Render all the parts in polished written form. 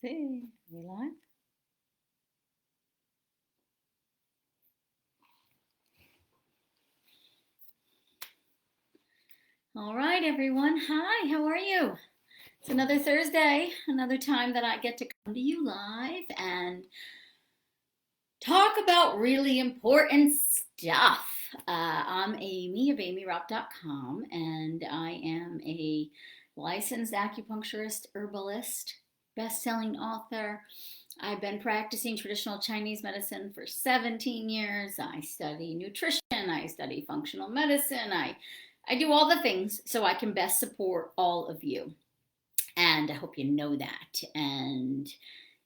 See, we live? All right, everyone. Hi, how are you? It's another Thursday, another time that I get to come to you live and talk about really important stuff. I'm Amy of amyrock.com, and I am a licensed acupuncturist, herbalist, best-selling author. I've been practicing traditional Chinese medicine for 17 years. I study nutrition, I study functional medicine, I do all the things so I can best support all of you. And I hope you know that. And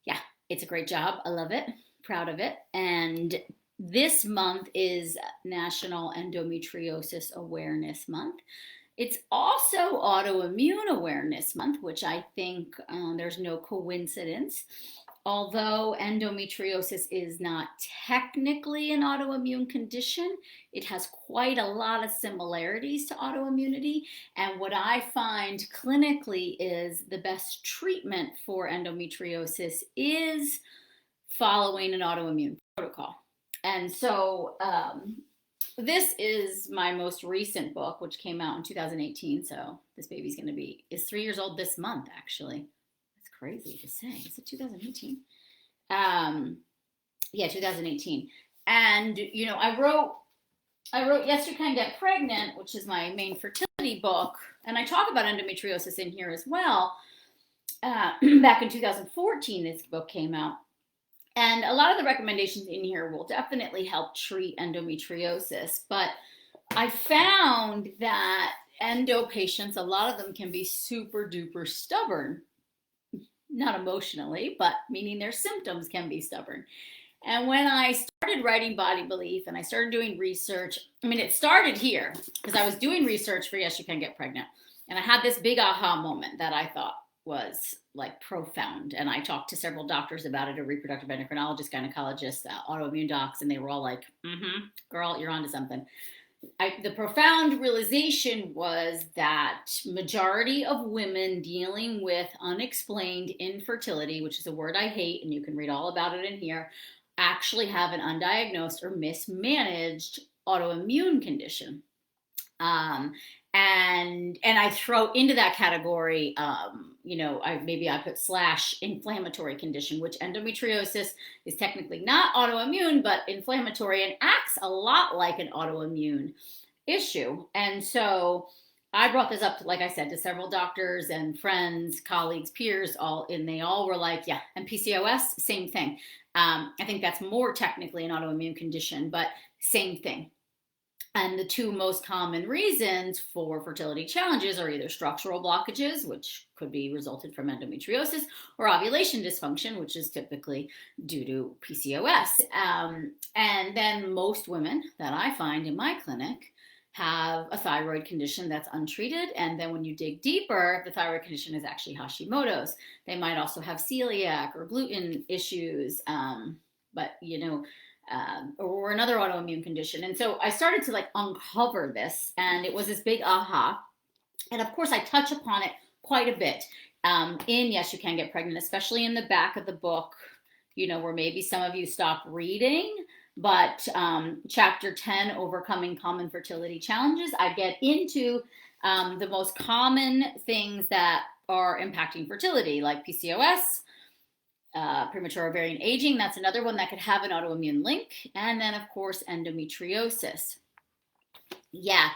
yeah, it's a great job. I love it. Proud of it. And this month is National Endometriosis Awareness Month. It's also Autoimmune Awareness Month, which I think there's no coincidence. Although endometriosis is not technically an autoimmune condition, it has quite a lot of similarities to autoimmunity. And what I find clinically is the best treatment for endometriosis is following an autoimmune protocol. And so this is my most recent book, which came out in 2018. So this baby's is 3 years old this month, actually. Crazy to say. Is it 2018? Yeah, 2018. And I wrote Yes You Can Get Pregnant, which is my main fertility book, and I talk about endometriosis in here as well. Back in 2014, this book came out, and a lot of the recommendations in here will definitely help treat endometriosis. But I found that endo patients, a lot of them can be super duper stubborn. Not emotionally, but meaning their symptoms can be stubborn. And when I started writing Body Belief and I started doing research, it started here because I was doing research for Yes You Can Get Pregnant. And I had this big aha moment that I thought was like profound. And I talked to several doctors about it, a reproductive endocrinologist, gynecologist, autoimmune docs, and they were all like, girl, you're onto something. The profound realization was that majority of women dealing with unexplained infertility, which is a word I hate, and you can read all about it in here, actually have an undiagnosed or mismanaged autoimmune condition. And I throw into that category, I put / inflammatory condition, which endometriosis is technically not autoimmune, but inflammatory and acts a lot like an autoimmune issue. And so I brought this up, like I said, to several doctors and friends, colleagues, peers, and they all were like, yeah, and PCOS, same thing. I think that's more technically an autoimmune condition, but same thing. And the two most common reasons for fertility challenges are either structural blockages, which could be resulted from endometriosis, or ovulation dysfunction, which is typically due to PCOS. And then most women that I find in my clinic have a thyroid condition that's untreated. And then when you dig deeper, the thyroid condition is actually Hashimoto's. They might also have celiac or gluten issues, or another autoimmune condition. And so I started to uncover this, and it was this big aha. And of course I touch upon it quite a bit in Yes You Can Get Pregnant, especially in the back of the book, where maybe some of you stop reading. But chapter 10, Overcoming Common Fertility Challenges, I get into the most common things that are impacting fertility, like PCOS, premature ovarian aging. That's another one that could have an autoimmune link. And then, of course, endometriosis. Yeah.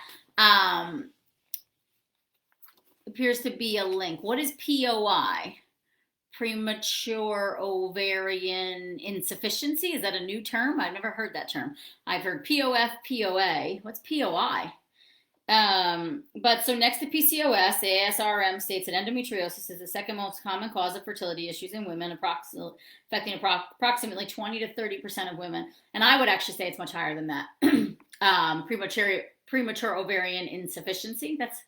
Appears to be a link. What is POI? Premature ovarian insufficiency. Is that a new term? I've never heard that term. I've heard POF, POA. What's POI? But so next to PCOS, the ASRM states that endometriosis is the second most common cause of fertility issues in women, affecting approximately 20 to 30% of women. And I would actually say it's much higher than that. Premature ovarian insufficiency. That's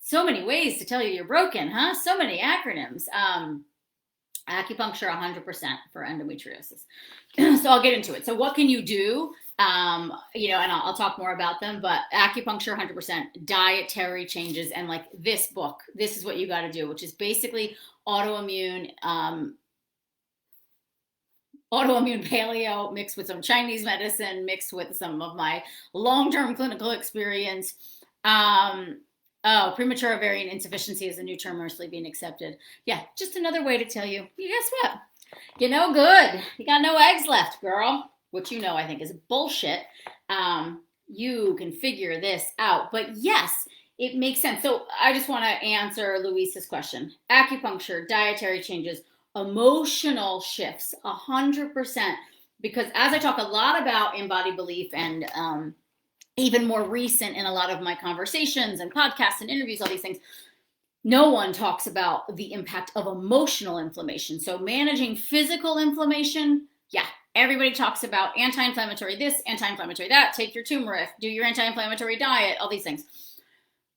so many ways to tell you you're broken, huh? So many acronyms. Acupuncture 100% for endometriosis. So I'll get into it. So what can you do And I'll talk more about them, but acupuncture, 100%, dietary changes, and like this book, this is what you got to do, which is basically autoimmune, paleo mixed with some Chinese medicine, mixed with some of my long-term clinical experience. Premature ovarian insufficiency is a new term mostly being accepted. Yeah, just another way to tell you, guess what? You're no good. You got no eggs left, girl. Which I think is bullshit. You can figure this out. But yes, it makes sense. So I just want to answer Luisa's question. Acupuncture, dietary changes, emotional shifts, 100%. Because as I talk a lot about embodied belief and even more recent in a lot of my conversations and podcasts and interviews, all these things, no one talks about the impact of emotional inflammation. So managing physical inflammation, yeah, everybody talks about anti-inflammatory this, anti-inflammatory that, take your turmeric, do your anti-inflammatory diet, all these things.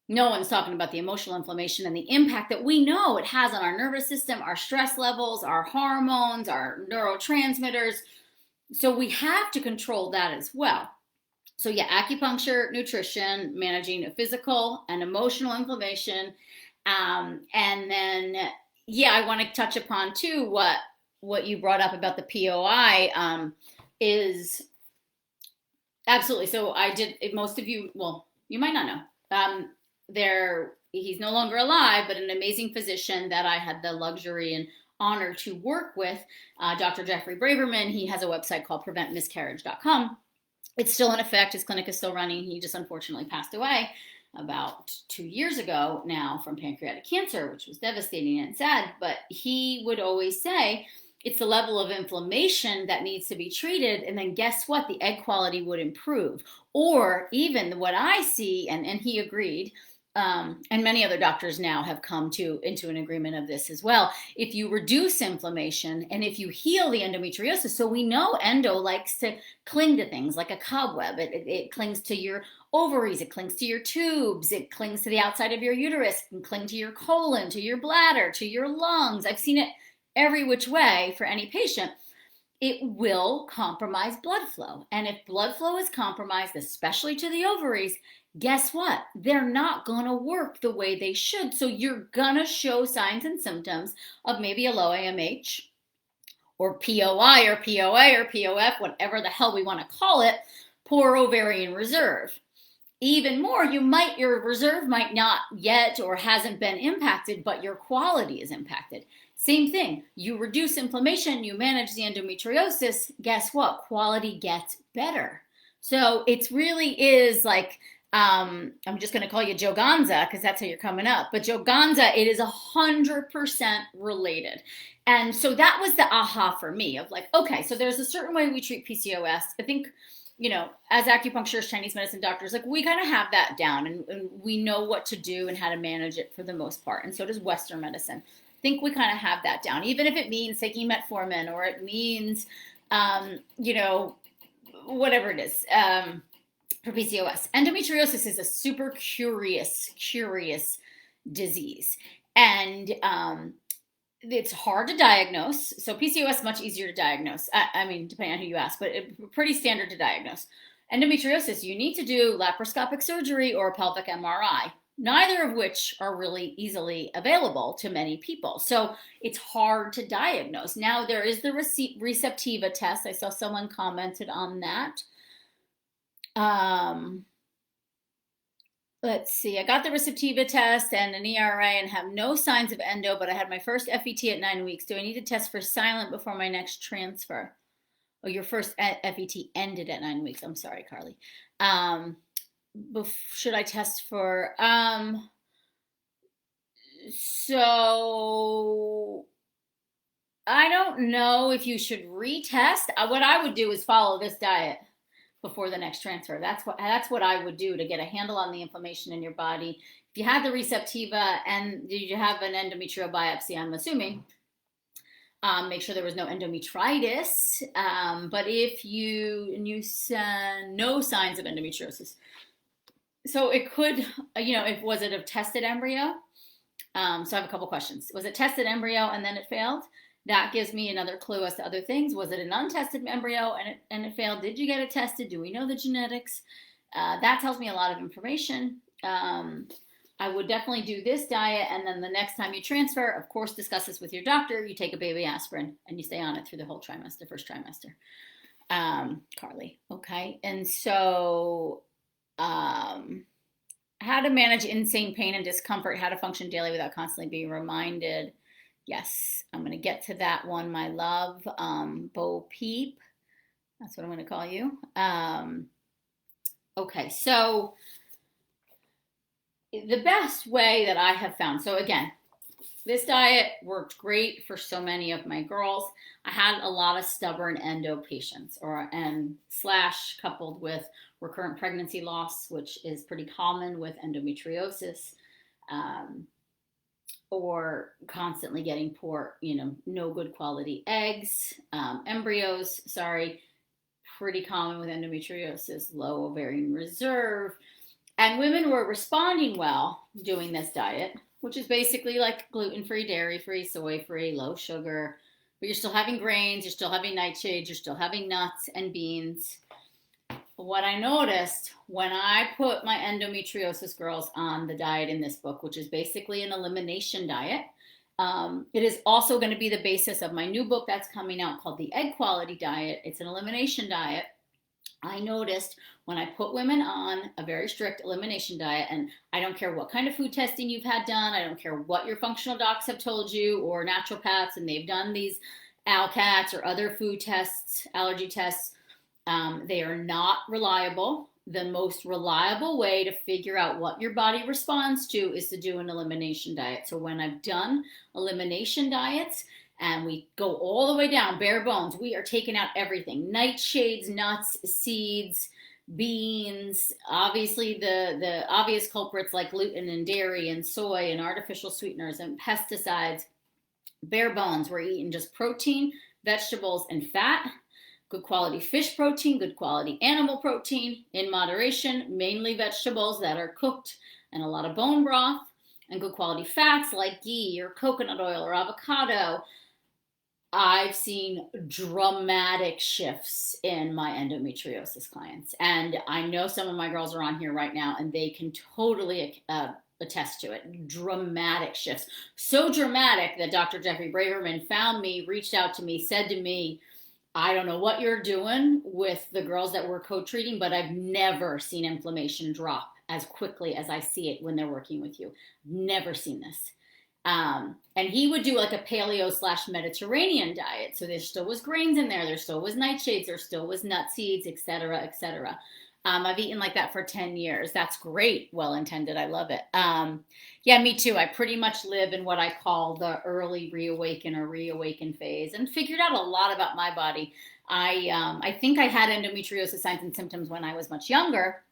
No one's talking about the emotional inflammation and the impact that we know it has on our nervous system, our stress levels, our hormones, our neurotransmitters. So we have to control that as well. So yeah, acupuncture, nutrition, managing physical and emotional inflammation. And then, I want to touch upon too what you brought up about the POI is absolutely. So I did. Most of you, well, you might not know. He's no longer alive, but an amazing physician that I had the luxury and honor to work with, Dr. Jeffrey Braverman. He has a website called preventmiscarriage.com. It's still in effect. His clinic is still running. He just unfortunately passed away about 2 years ago now from pancreatic cancer, which was devastating and sad. But he would always say it's the level of inflammation that needs to be treated. And then guess what? The egg quality would improve. Or even what I see, and he agreed, and many other doctors now have come into an agreement of this as well. If you reduce inflammation and if you heal the endometriosis, so we know endo likes to cling to things like a cobweb. It clings to your ovaries, it clings to your tubes, it clings to the outside of your uterus, it can cling to your colon, to your bladder, to your lungs. I've seen it every which way for any patient. It will compromise blood flow. And if blood flow is compromised, especially to the ovaries, guess what? They're not going to work the way they should. So you're going to show signs and symptoms of maybe a low AMH or POI or POA or POF, whatever the hell we want to call it, poor ovarian reserve. Even more, your reserve might not yet or hasn't been impacted, but your quality is impacted. Same thing. You reduce inflammation, you manage the endometriosis, guess what? Quality gets better. So it really is like, I'm just going to call you Joe Gonza because that's how you're coming up. But Joe Gonza, it is 100% related. And so that was the aha for me of like, okay, so there's a certain way we treat PCOS. I think, as acupuncturists, Chinese medicine doctors, like we kind of have that down and we know what to do and how to manage it for the most part. And so does Western medicine. I think we kind of have that down, even if it means taking metformin or it means, whatever it is for PCOS. Endometriosis is a super curious disease. And it's hard to diagnose. So PCOS is much easier to diagnose. I mean, depending on who you ask, but pretty standard to diagnose. Endometriosis, you need to do laparoscopic surgery or a pelvic MRI. Neither of which are really easily available to many people. So it's hard to diagnose. Now there is the Receptiva test. I saw someone commented on that. Let's see. I got the Receptiva test and an ERA and have no signs of endo, but I had my first FET at 9 weeks. Do I need to test for silent before my next transfer? Oh, your first FET ended at 9 weeks. I'm sorry, Carly. Should I test for so I don't know if you should retest. What I would do is follow this diet before the next transfer. That's what I would do to get a handle on the inflammation in your body. If you had the Receptiva and you have an endometrial biopsy, I'm assuming, make sure there was no endometritis. But if you no signs of endometriosis, so it could, was it a tested embryo? So I have a couple questions. Was it tested embryo and then it failed? that gives me another clue as to other things. Was it an untested embryo and it failed? Did you get it tested? Do we know the genetics? That tells me a lot of information. I would definitely do this diet, and then the next time you transfer, of course, discuss this with your doctor. You take a baby aspirin and you stay on it through the whole trimester, first trimester. Carly, okay? And so, how to manage insane pain and discomfort, how to function daily without constantly being reminded. Yes, I'm going to get to that one, my love. Bo Peep, that's what I'm going to call you. Okay, so the best way that I have found, so again, this diet worked great for so many of my girls. I had a lot of stubborn endo patients, and coupled with recurrent pregnancy loss, which is pretty common with endometriosis, or constantly getting poor, no good quality embryos, pretty common with endometriosis, low ovarian reserve. And women were responding well doing this diet, which is basically like gluten-free, dairy-free, soy-free, low sugar, but you're still having grains, you're still having nightshades, you're still having nuts and beans. What I noticed when I put my endometriosis girls on the diet in this book, which is basically an elimination diet, it is also going to be the basis of my new book that's coming out called the Egg Quality Diet. It's an elimination diet. I noticed when I put women on a very strict elimination diet, and I don't care what kind of food testing you've had done, I don't care what your functional docs have told you, or naturopaths, and they've done these ALCATs or other food tests, allergy tests, they are not reliable. The most reliable way to figure out what your body responds to is to do an elimination diet. So when I've done elimination diets, and we go all the way down, bare bones, we are taking out everything. Nightshades, nuts, seeds, beans, obviously the obvious culprits like gluten and dairy and soy and artificial sweeteners and pesticides. Bare bones, we're eating just protein, vegetables, and fat. Good quality fish protein, good quality animal protein in moderation, mainly vegetables that are cooked, and a lot of bone broth, and good quality fats like ghee or coconut oil or avocado. I've seen dramatic shifts in my endometriosis clients. And I know some of my girls are on here right now and they can totally attest to it. Dramatic shifts. So dramatic that Dr. Jeffrey Braverman found me, reached out to me, said to me, I don't know what you're doing with the girls that we're co-treating, but I've never seen inflammation drop as quickly as I see it when they're working with you. Never seen this. And he would do like a paleo/Mediterranean diet. So there still was grains in there. There still was nightshades. There still was nut seeds, etc., etc. I've eaten like that for 10 years. That's great. Well-intended. I love it. Yeah, me too. I pretty much live in what I call the early reawaken phase and figured out a lot about my body. I think I had endometriosis signs and symptoms when I was much younger.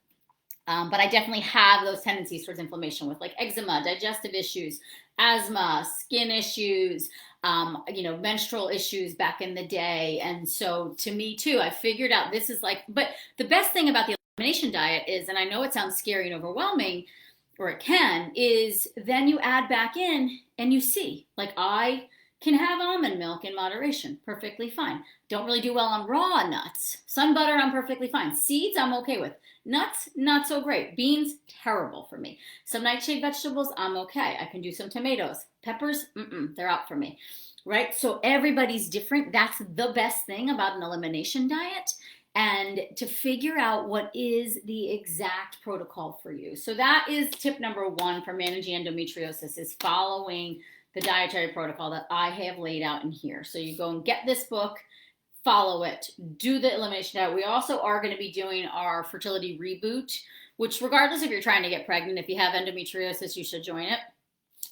But I definitely have those tendencies towards inflammation with like eczema, digestive issues, asthma, skin issues, menstrual issues back in the day. And so to me too, I figured out this is like, but the best thing about the elimination diet is, and I know it sounds scary and overwhelming, or it can, is then you add back in and you see, like I can have almond milk in moderation, perfectly fine. Don't really do well on raw nuts. Sun butter, I'm perfectly fine. Seeds, I'm okay with. Nuts, not so great. Beans, terrible for me. Some nightshade vegetables, I'm okay. I can do some tomatoes. Peppers, they're out for me, right? So everybody's different. That's the best thing about an elimination diet. And to figure out what is the exact protocol for you. So that is tip number one for managing endometriosis, is following the dietary protocol that I have laid out in here. So you go and get this book, follow it, do the elimination diet. We also are going to be doing our fertility reboot, which regardless if you're trying to get pregnant, if you have endometriosis, you should join it.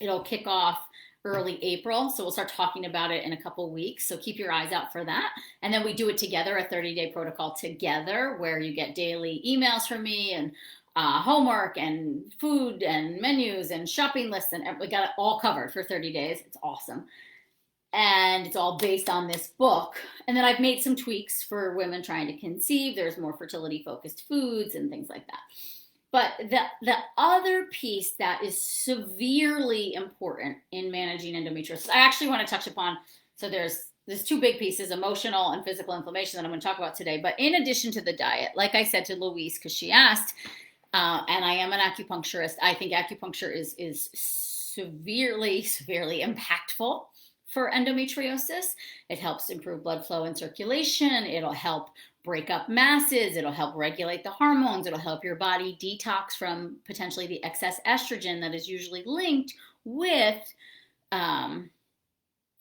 It'll kick off early April. So we'll start talking about it in a couple weeks. So keep your eyes out for that. And then we do it together, a 30-day protocol together, where you get daily emails from me and homework and food and menus and shopping lists, and we got it all covered for 30 days. It's awesome. And it's all based on this book. And then I've made some tweaks for women trying to conceive. There's more fertility focused foods and things like that. But the other piece that is severely important in managing endometriosis, I actually want to touch upon So there's two big pieces, emotional and physical inflammation, that I'm going to talk about today. But in addition to the diet, like I said to Louise, because she asked, and I am an acupuncturist, I think acupuncture is severely impactful for endometriosis. It helps improve blood flow and circulation. It'll help break up masses. It'll help regulate the hormones. It'll help your body detox from potentially the excess estrogen that is usually linked with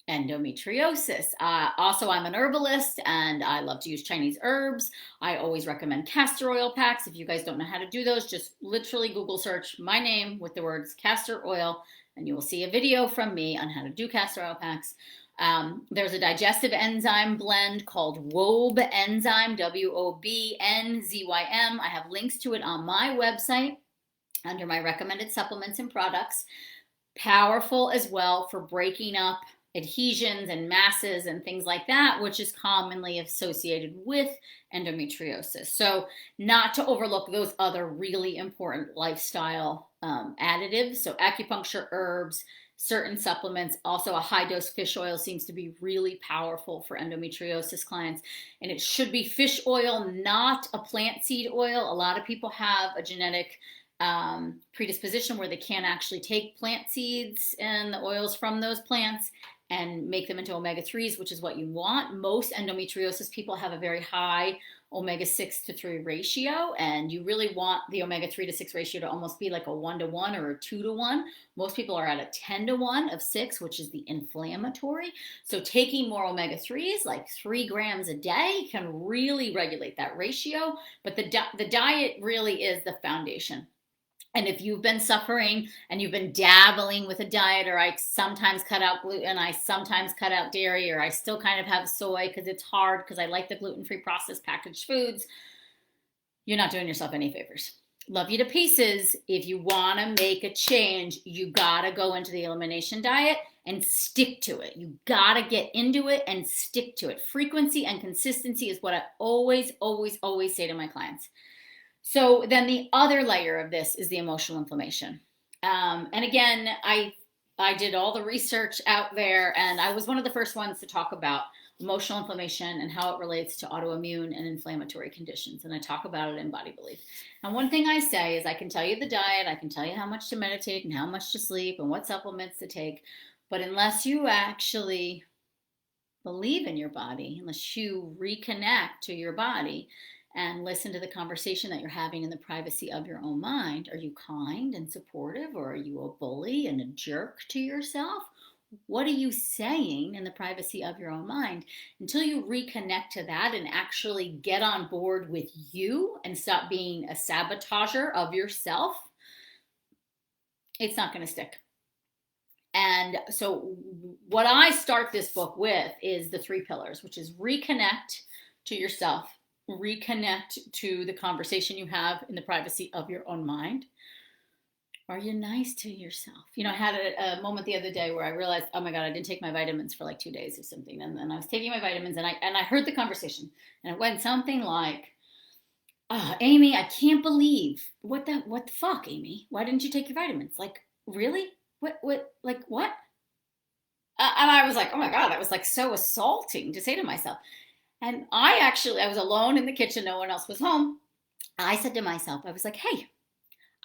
endometriosis. Also, I'm an herbalist and I love to use Chinese herbs. I always recommend castor oil packs. If you guys don't know how to do those, just literally Google search my name with the words castor oil and you will see a video from me on how to do castor oil packs. There's a digestive enzyme blend called WOB enzyme, WOBNZYM. I have links to it on my website under my recommended supplements and products. Powerful as well for breaking up adhesions and masses and things like that, which is commonly associated with endometriosis. So not to overlook those other really important lifestyle additives. So acupuncture, herbs, certain supplements, also a high dose fish oil seems to be really powerful for endometriosis clients. And it should be fish oil, not a plant seed oil. A lot of people have a genetic predisposition where they can't actually take plant seeds and the oils from those plants and make them into omega-3s, which is what you want. Most endometriosis people have a very high omega-6 to 3 ratio, and you really want the omega-3 to 6 ratio to almost be like a 1-to-1 or a 2-to-1. Most people are at a 10-to-1 of 6, which is the inflammatory. So taking more omega-3s, like 3 grams a day, can really regulate that ratio. But the diet really is the foundation. And if you've been suffering and you've been dabbling with a diet, or I sometimes cut out gluten, I sometimes cut out dairy, or I still kind of have soy because it's hard because I like the gluten-free processed packaged foods, you're not doing yourself any favors. Love you to pieces. If you want to make a change, you got to go into the elimination diet and stick to it. You got to get into it and stick to it. Frequency and consistency is what I always say to my clients. So then the other layer of this is the emotional inflammation. And again, I did all the research out there, and I was one of the first ones to talk about emotional inflammation and how it relates to autoimmune and inflammatory conditions. And I talk about it in Body Belief. And one thing I say is I can tell you the diet, I can tell you how much to meditate and how much to sleep and what supplements to take. But unless you actually believe in your body, unless you reconnect to your body, and listen to the conversation that you're having in the privacy of your own mind. Are you kind and supportive, or are you a bully and a jerk to yourself? What are you saying in the privacy of your own mind? Until you reconnect to that and actually get on board with you and stop being a sabotager of yourself, it's not going to stick. And so what I start this book with is the 3 pillars, which is reconnect to yourself, reconnect to the conversation you have in the privacy of your own mind. Are you nice to yourself? You know, I had a moment the other day where I realized, oh my God, I didn't take my vitamins for like 2 days or something. And then I was taking my vitamins and I heard the conversation, and it went something like, oh, Amy, I can't believe what the fuck, Amy? Why didn't you take your vitamins? Like, really? What, like what? And I was like, oh my God, that was like so assaulting to say to myself. And I was alone in the kitchen. No one else was home. I said to myself, I was like, hey,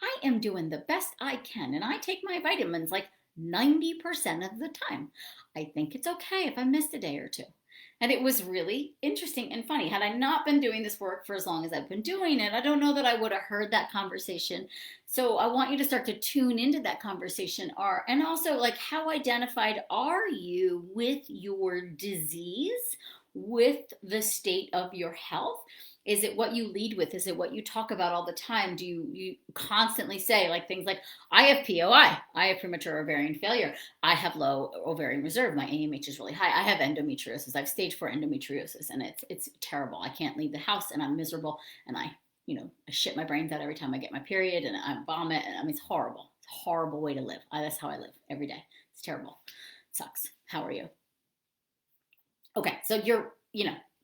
I am doing the best I can. And I take my vitamins like 90% of the time. I think it's okay if I missed a day or two. And it was really interesting and funny. Had I not been doing this work for as long as I've been doing it, I don't know that I would have heard that conversation. So I want you to start to tune into that conversation. And also, like, how identified are you with your disease, with the state of your health? Is it what you lead with? Is it what you talk about all the time? Do you constantly say like things like, I have POI, I have premature ovarian failure, I have low ovarian reserve, my AMH is really high, I have endometriosis, I have stage 4 endometriosis, and it's terrible. I can't leave the house and I'm miserable, and I shit my brains out every time I get my period, and I vomit, and I mean, it's horrible. It's a horrible way to live. That's how I live every day. It's terrible. It sucks. How are you? Okay, so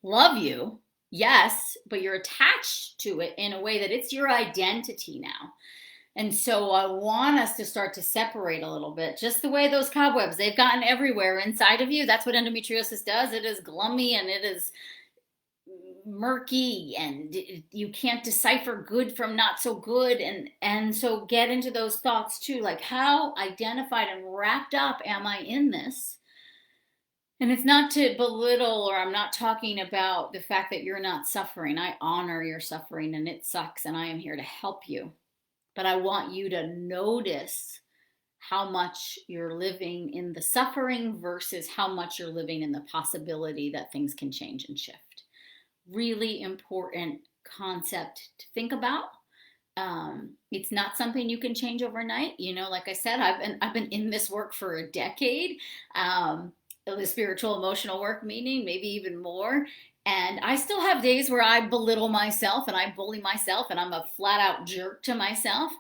love you. Yes, but you're attached to it in a way that it's your identity now. And so I want us to start to separate a little bit, just the way those cobwebs, they've gotten everywhere inside of you. That's what endometriosis does. It is glummy and it is murky, and you can't decipher good from not so good. And so get into those thoughts too, like how identified and wrapped up am I in this? And it's not to belittle, or I'm not talking about the fact that you're not suffering. I honor your suffering and it sucks, and I am here to help you. But I want you to notice how much you're living in the suffering versus how much you're living in the possibility that things can change and shift. Really important concept to think about. It's not something you can change overnight. You know, like I said, I've been in this work for a decade. The spiritual emotional work meaning maybe even more. And I still have days where I belittle myself and I bully myself and I'm a flat out jerk to myself.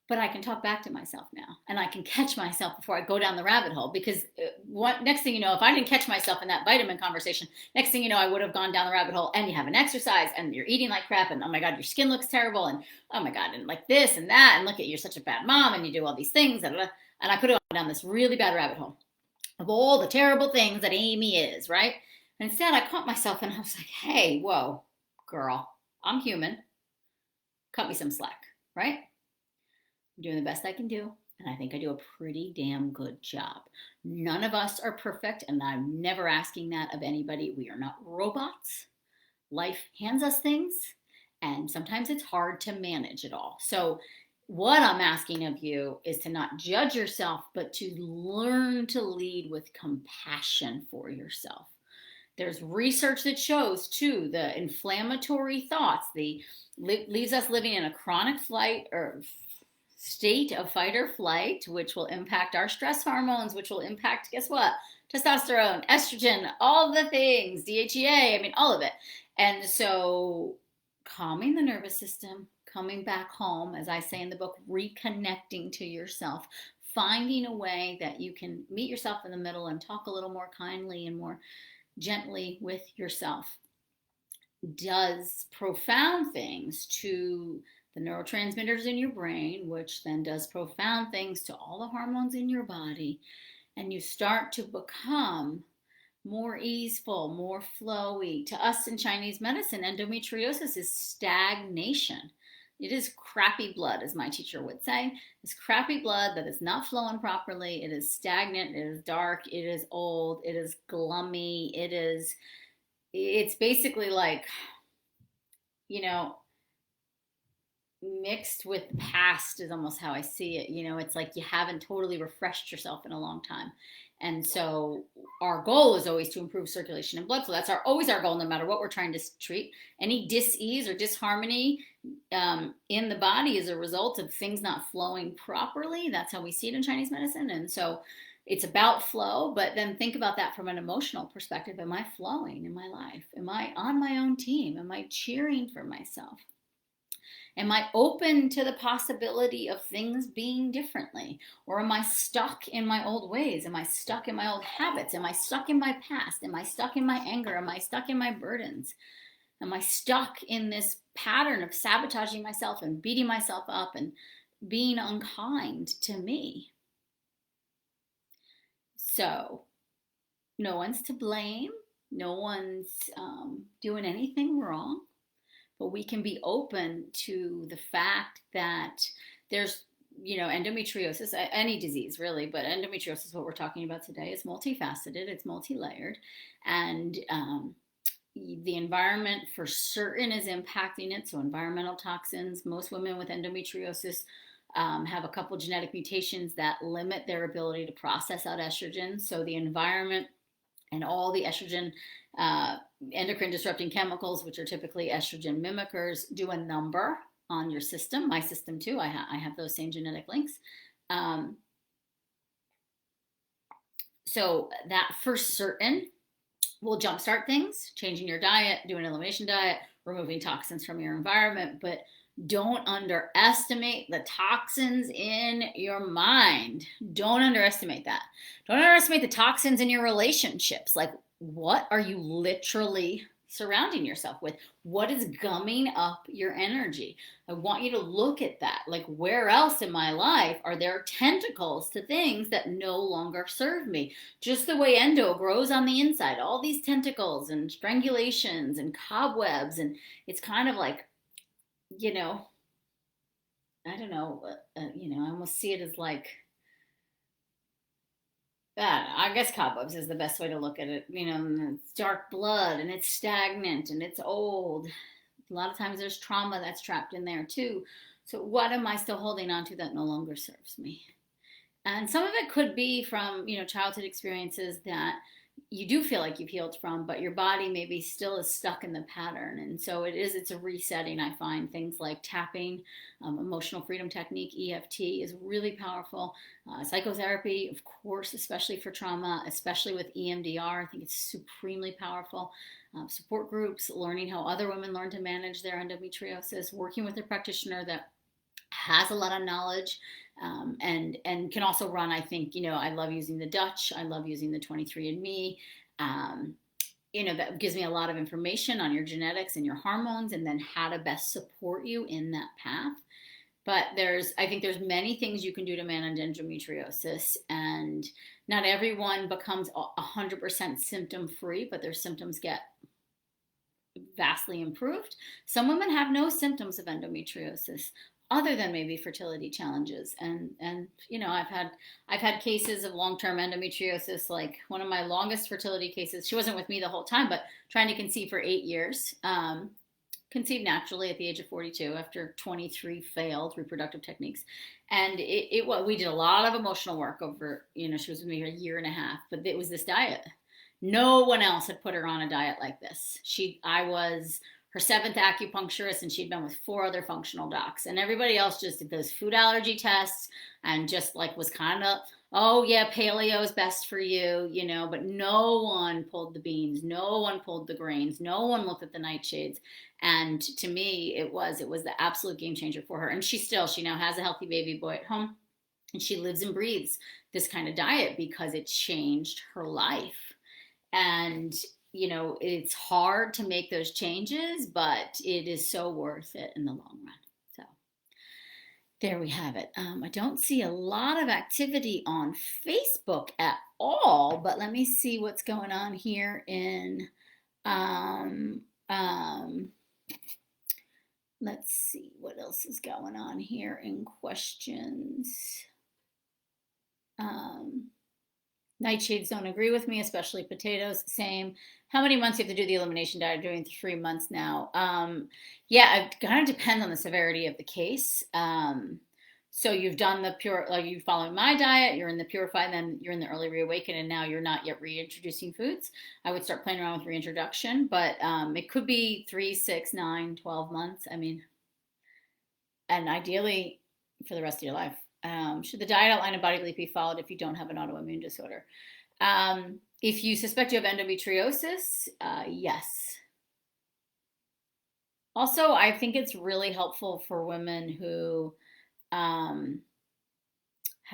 But I can talk back to myself now, and I can catch myself before I go down the rabbit hole. Because next thing you know, if I didn't catch myself in that vitamin conversation, next thing you know, I would have gone down the rabbit hole. And you haven't exercised, and you're eating like crap, and oh my God, your skin looks terrible, and oh my God, and like this and that, and look at, you're such a bad mom, and you do all these things, and I could have gone down this really bad rabbit hole of all the terrible things that Amy is, right? And instead, I caught myself, and I was like, hey, whoa, girl, I'm human. Cut me some slack, right? I'm doing the best I can do, and I think I do a pretty damn good job. None of us are perfect, and I'm never asking that of anybody. We are not robots. Life hands us things, and sometimes it's hard to manage it all. So what I'm asking of you is to not judge yourself, but to learn to lead with compassion for yourself. There's research that shows too, the inflammatory thoughts, leaves us living in a chronic flight or state of fight or flight, which will impact our stress hormones, which will impact, guess what? Testosterone, estrogen, all the things, DHEA, I mean, all of it. And so calming the nervous system, coming back home, as I say in the book, reconnecting to yourself, finding a way that you can meet yourself in the middle and talk a little more kindly and more gently with yourself, does profound things to the neurotransmitters in your brain, which then does profound things to all the hormones in your body. And you start to become more easeful, more flowy. To us in Chinese medicine, endometriosis is stagnation. It is crappy blood, as my teacher would say. It's crappy blood that is not flowing properly. It is stagnant. It is dark. It is old. It is glummy. It's basically like, you know, mixed with the past is almost how I see it. You know, it's like you haven't totally refreshed yourself in a long time. And so our goal is always to improve circulation and blood flow. That's always our goal, no matter what we're trying to treat. Any dis-ease or disharmony in the body is a result of things not flowing properly. That's how we see it in Chinese medicine. And so it's about flow, but then think about that from an emotional perspective. Am I flowing in my life? Am I on my own team? Am I cheering for myself? Am I open to the possibility of things being differently? Or am I stuck in my old ways? Am I stuck in my old habits? Am I stuck in my past? Am I stuck in my anger? Am I stuck in my burdens? Am I stuck in this pattern of sabotaging myself and beating myself up and being unkind to me? So, no one's to blame. No one's doing anything wrong. But we can be open to the fact that there's, endometriosis, any disease really, but endometriosis, what we're talking about today, is multifaceted, it's multi-layered, and the environment for certain is impacting it. So environmental toxins, most women with endometriosis have a couple genetic mutations that limit their ability to process out estrogen. So the environment and all the estrogen endocrine disrupting chemicals, which are typically estrogen mimickers, do a number on your system. My system too. I have those same genetic links. So that for certain will jumpstart things, changing your diet, doing an elimination diet, removing toxins from your environment. But don't underestimate the toxins in your mind. Don't underestimate that. Don't underestimate the toxins in your relationships. Like, what are you literally surrounding yourself with? What is gumming up your energy? I want you to look at that. Like, where else in my life are there tentacles to things that no longer serve me? Just the way endo grows on the inside, all these tentacles and strangulations and cobwebs. And it's kind of like, you know, I don't know, I almost see it as like, I guess cobwebs is the best way to look at it. It's dark blood and it's stagnant and it's old. A lot of times there's trauma that's trapped in there too. So what am I still holding on to that no longer serves me? And some of it could be from, childhood experiences that you do feel like you've healed from, but your body maybe still is stuck in the pattern. And so it's a resetting. I find things like tapping, emotional freedom technique, EFT is really powerful. Psychotherapy, of course, especially for trauma, especially with EMDR, I think it's supremely powerful. Support groups, learning how other women learn to manage their endometriosis, working with a practitioner that has a lot of knowledge, and can also run. I think, I love using the Dutch. I love using the 23andMe. That gives me a lot of information on your genetics and your hormones, and then how to best support you in that path. But I think there's many things you can do to manage endometriosis, and not everyone becomes 100% symptom free, but their symptoms get vastly improved. Some women have no symptoms of endometriosis other than maybe fertility challenges. And I've had cases of long-term endometriosis. Like, one of my longest fertility cases, she wasn't with me the whole time, but trying to conceive for 8 years. Conceived naturally at the age of 42 after 23 failed reproductive techniques. And we did a lot of emotional work over, she was with me a year and a half, but it was this diet. No one else had put her on a diet like this. I was her 7th acupuncturist, and she'd been with 4 other functional docs, and everybody else just did those food allergy tests and just like was kind of, oh yeah, paleo is best for you, but no one pulled the beans, no one pulled the grains, no one looked at the nightshades. And to me, it was the absolute game changer for her. And she now has a healthy baby boy at home, and she lives and breathes this kind of diet because it changed her life. And it's hard to make those changes, but it is so worth it in the long run. So there we have it. I don't see a lot of activity on Facebook at all, but let me see what's going on here in, let's see what else is going on here in questions. Nightshades don't agree with me, especially potatoes. Same. How many months you have to do the elimination diet? Doing 3 months now. It kind of depends on the severity of the case. So you've done the pure, like you following my diet, you're in the purified, then you're in the early reawaken, and now you're not yet reintroducing foods. I would start playing around with reintroduction, but it could be 3, 6, 9, 12 months. And ideally for the rest of your life. Should the diet outline and body belief be followed if you don't have an autoimmune disorder? If you suspect you have endometriosis, yes. Also, I think it's really helpful for women who have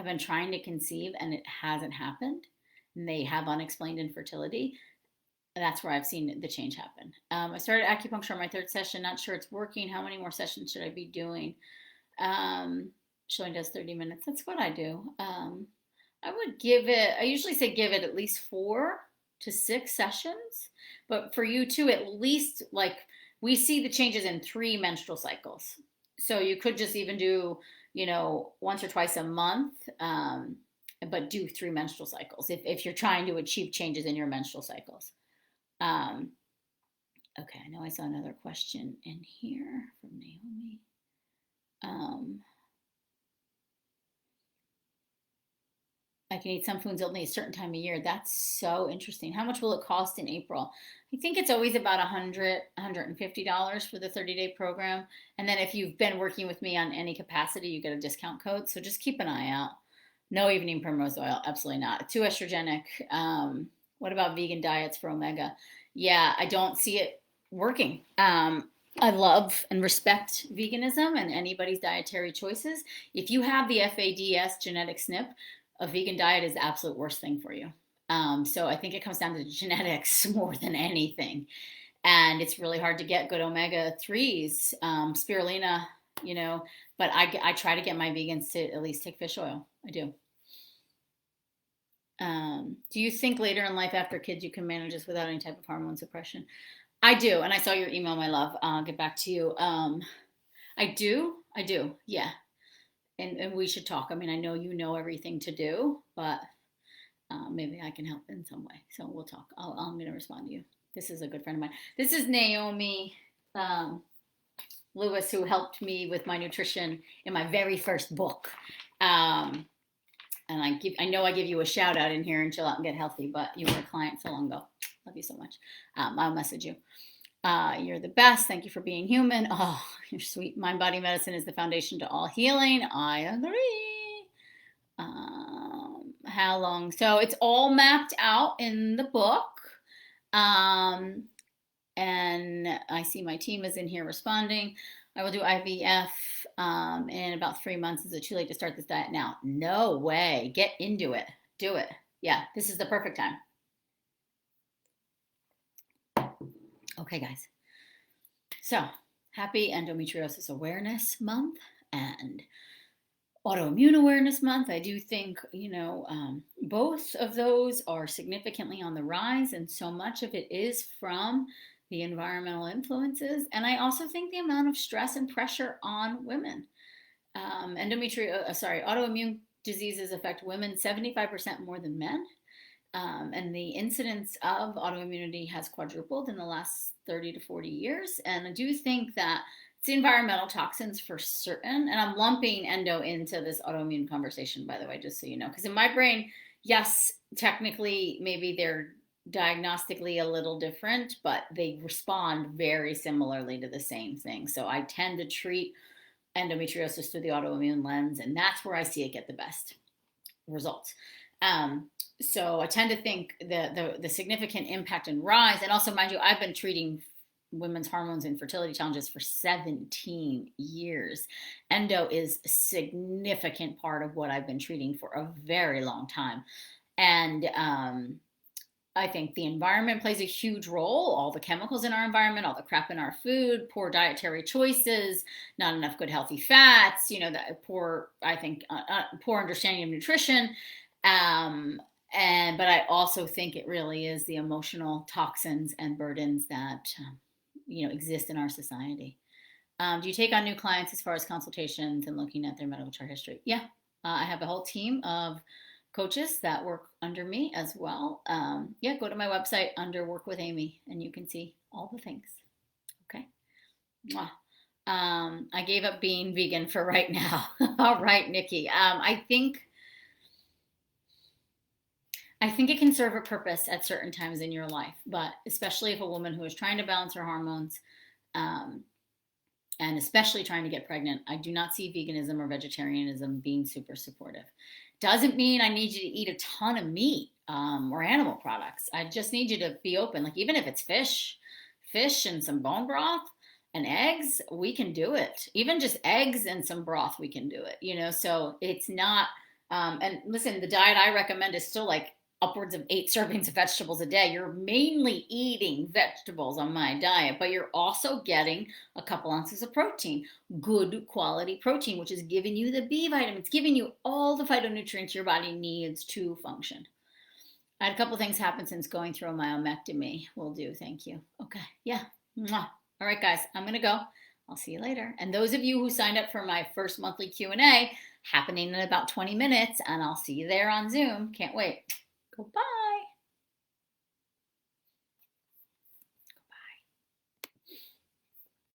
been trying to conceive and it hasn't happened, and they have unexplained infertility. That's where I've seen the change happen. I started acupuncture on my 3rd session. Not sure it's working. How many more sessions should I be doing? Showing does 30 minutes. That's what I do. I usually say give it at least 4 to 6 sessions. But for you too, at least, like, we see the changes in 3 menstrual cycles. So you could just even do, once or twice a month, but do 3 menstrual cycles if you're trying to achieve changes in your menstrual cycles. Okay, I know I saw another question in here from Naomi. I can eat some foods only a certain time of year. That's so interesting. How much will it cost in April? I think it's always about $100, $150 for the 30-day program. And then if you've been working with me on any capacity, you get a discount code. So just keep an eye out. No evening primrose oil. Absolutely not. Too estrogenic. What about vegan diets for omega? Yeah, I don't see it working. I love and respect veganism and anybody's dietary choices. If you have the FADS genetic SNP, a vegan diet is the absolute worst thing for you. So I think it comes down to genetics more than anything. And it's really hard to get good omega-3s, spirulina, but I try to get my vegans to at least take fish oil. I do. Do you think later in life after kids you can manage this without any type of hormone suppression? I do. And I saw your email, my love. I'll get back to you. I do. Yeah. And we should talk. I mean, I know you know everything to do, but maybe I can help in some way. So we'll talk. I'm going to respond to you. This is a good friend of mine. This is Naomi Lewis, who helped me with my nutrition in my very first book. And I know I give you a shout out in here and chill out and get healthy, but you were a client so long ago. Love you so much. I'll message you. You're the best. Thank you for being human. Oh, you're sweet. Mind body medicine is the foundation to all healing. I agree. How long? So it's all mapped out in the book. And I see my team is in here responding. I will do IVF in about 3 months. Is it too late to start this diet now? No way. Get into it. Do it. Yeah, this is the perfect time. Okay, guys. So, happy Endometriosis Awareness Month and Autoimmune Awareness Month. I do think, both of those are significantly on the rise, and so much of it is from the environmental influences. And I also think the amount of stress and pressure on women. Autoimmune diseases affect women 75% more than men. And the incidence of autoimmunity has quadrupled in the last 30 to 40 years. And I do think that it's environmental toxins for certain. And I'm lumping endo into this autoimmune conversation, by the way, just so you know. Because in my brain, yes, technically, maybe they're diagnostically a little different, but they respond very similarly to the same thing. So I tend to treat endometriosis through the autoimmune lens, and that's where I see it get the best results. So I tend to think the significant impact and rise, and also, mind you, I've been treating women's hormones and fertility challenges for 17 years. Endo is a significant part of what I've been treating for a very long time. And I think the environment plays a huge role. All the chemicals in our environment, all the crap in our food, poor dietary choices, not enough good healthy fats, that poor understanding of nutrition. But I also think it really is the emotional toxins and burdens that, exist in our society. Do you take on new clients as far as consultations and looking at their medical chart history? Yeah, I have a whole team of coaches that work under me as well. Go to my website under Work with Amy and you can see all the things. Okay. Mwah. I gave up being vegan for right now. All right, Nikki. I think it can serve a purpose at certain times in your life, but especially if a woman who is trying to balance her hormones, and especially trying to get pregnant, I do not see veganism or vegetarianism being super supportive. Doesn't mean I need you to eat a ton of meat or animal products. I just need you to be open. Like, even if it's fish and some bone broth and eggs, we can do it. Even just eggs and some broth, we can do it, so it's not, and listen, the diet I recommend is still like upwards of 8 servings of vegetables a day. You're mainly eating vegetables on my diet, but you're also getting a couple ounces of protein, good quality protein, which is giving you the B vitamins, giving you all the phytonutrients your body needs to function. I had a couple things happen since going through a myomectomy. Will do. Thank you. Okay. Yeah. Mwah. All right, guys, I'm going to go. I'll see you later. And those of you who signed up for my first monthly Q&A, happening in about 20 minutes, and I'll see you there on Zoom. Can't wait. Goodbye.